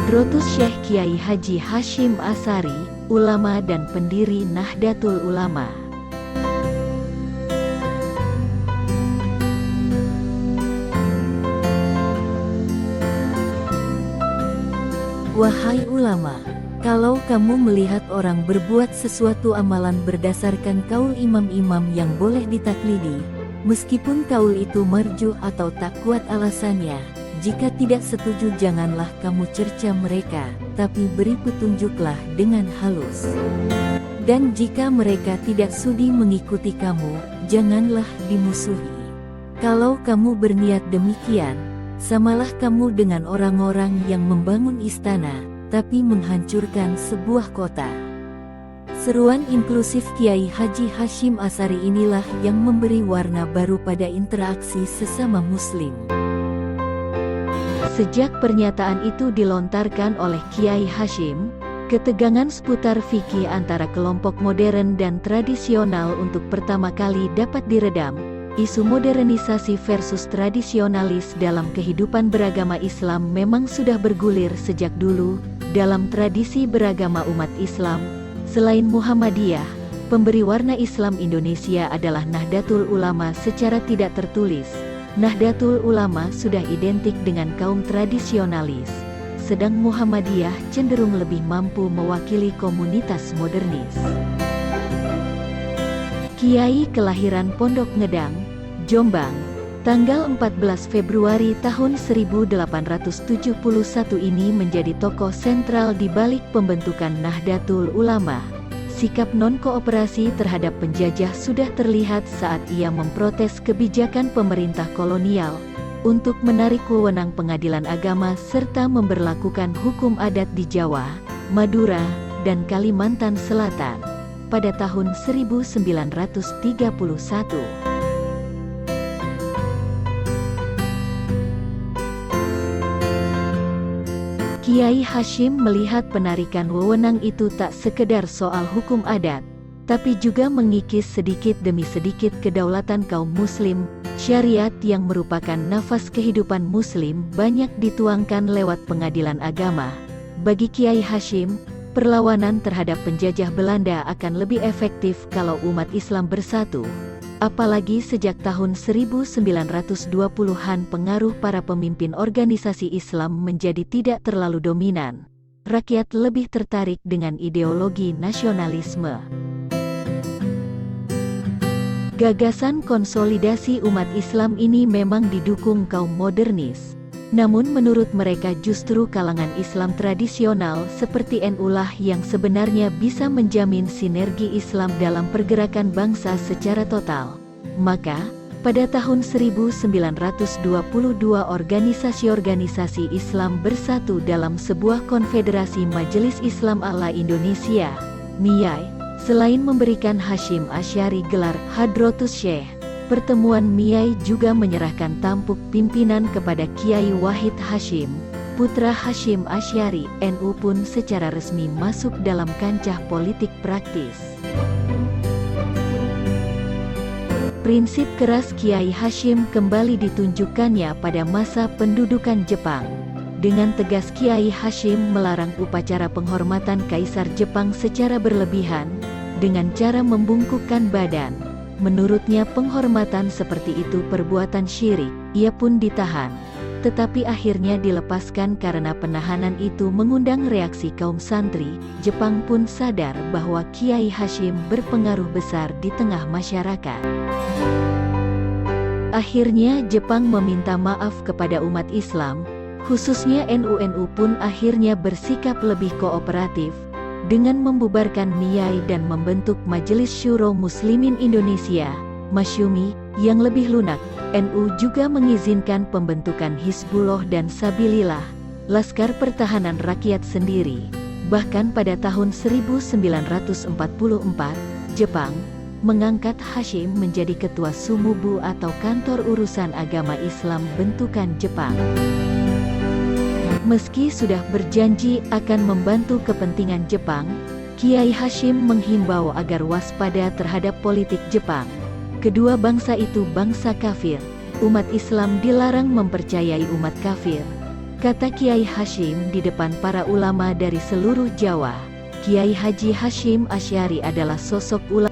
Hadrotus Syekh Kiai Haji Hashim Asy'ari, ulama dan pendiri Nahdlatul Ulama. Wahai ulama, kalau kamu melihat orang berbuat sesuatu amalan berdasarkan kaul imam-imam yang boleh ditaklidi, meskipun kaul itu marjuh atau tak kuat alasannya, jika tidak setuju janganlah kamu cerca mereka, tapi beri petunjuklah dengan halus. Dan jika mereka tidak sudi mengikuti kamu, janganlah dimusuhi. Kalau kamu berniat demikian, samalah kamu dengan orang-orang yang membangun istana, tapi menghancurkan sebuah kota. Seruan inklusif Kiai Haji Hashim Asy'ari inilah yang memberi warna baru pada interaksi sesama muslim. Sejak pernyataan itu dilontarkan oleh Kiai Hashim, ketegangan seputar fikih antara kelompok modern dan tradisional untuk pertama kali dapat diredam. Isu modernisasi versus tradisionalis dalam kehidupan beragama Islam memang sudah bergulir sejak dulu. Dalam tradisi beragama umat Islam, selain Muhammadiyah, pemberi warna Islam Indonesia adalah Nahdlatul Ulama secara tidak tertulis. Nahdlatul Ulama sudah identik dengan kaum tradisionalis, sedang Muhammadiyah cenderung lebih mampu mewakili komunitas modernis. Kiai kelahiran Pondok Ngedang, Jombang, tanggal 14 Februari tahun 1871 ini menjadi tokoh sentral di balik pembentukan Nahdlatul Ulama. Sikap non-kooperasi terhadap penjajah sudah terlihat saat ia memprotes kebijakan pemerintah kolonial untuk menarik wewenang pengadilan agama serta memberlakukan hukum adat di Jawa, Madura, dan Kalimantan Selatan pada tahun 1931. Kiai Hashim melihat penarikan wewenang itu tak sekedar soal hukum adat, tapi juga mengikis sedikit demi sedikit kedaulatan kaum muslim. Syariat yang merupakan nafas kehidupan muslim banyak dituangkan lewat pengadilan agama. Bagi Kiai Hashim, perlawanan terhadap penjajah Belanda akan lebih efektif kalau umat Islam bersatu. Apalagi sejak tahun 1920-an pengaruh para pemimpin organisasi Islam menjadi tidak terlalu dominan. Rakyat lebih tertarik dengan ideologi nasionalisme. Gagasan konsolidasi umat Islam ini memang didukung kaum modernis. Namun menurut mereka justru kalangan Islam tradisional seperti NU lah yang sebenarnya bisa menjamin sinergi Islam dalam pergerakan bangsa secara total. Maka, pada tahun 1922 organisasi-organisasi Islam bersatu dalam sebuah konfederasi Majelis Islam A'la Indonesia, MIAI. Selain memberikan Hashim Asy'ari gelar Hadrotus Syekh, pertemuan MIAI juga menyerahkan tampuk pimpinan kepada Kiai Wahid Hashim, putra Hashim Asy'ari. NU pun secara resmi masuk dalam kancah politik praktis. Prinsip keras Kiai Hashim kembali ditunjukkannya pada masa pendudukan Jepang. Dengan tegas Kiai Hashim melarang upacara penghormatan Kaisar Jepang secara berlebihan, dengan cara membungkukkan badan. Menurutnya penghormatan seperti itu perbuatan syirik. Ia pun ditahan, tetapi akhirnya dilepaskan karena penahanan itu mengundang reaksi kaum santri. Jepang pun sadar bahwa Kiai Hashim berpengaruh besar di tengah masyarakat. Akhirnya Jepang meminta maaf kepada umat Islam, khususnya NU pun akhirnya bersikap lebih kooperatif dengan membubarkan MIAI dan membentuk Majelis Syuro Muslimin Indonesia, Masyumi, yang lebih lunak. NU juga mengizinkan pembentukan Hizbullah dan Sabilillah, Laskar Pertahanan Rakyat sendiri. Bahkan pada tahun 1944, Jepang mengangkat Hashim menjadi Ketua Sumubu atau Kantor Urusan Agama Islam bentukan Jepang. Meski sudah berjanji akan membantu kepentingan Jepang, Kiai Hashim menghimbau agar waspada terhadap politik Jepang. Kedua bangsa itu bangsa kafir. Umat Islam dilarang mempercayai umat kafir. kata Kiai Hashim di depan para ulama dari seluruh Jawa. Kiai Haji Hashim Asy'ari adalah sosok ulama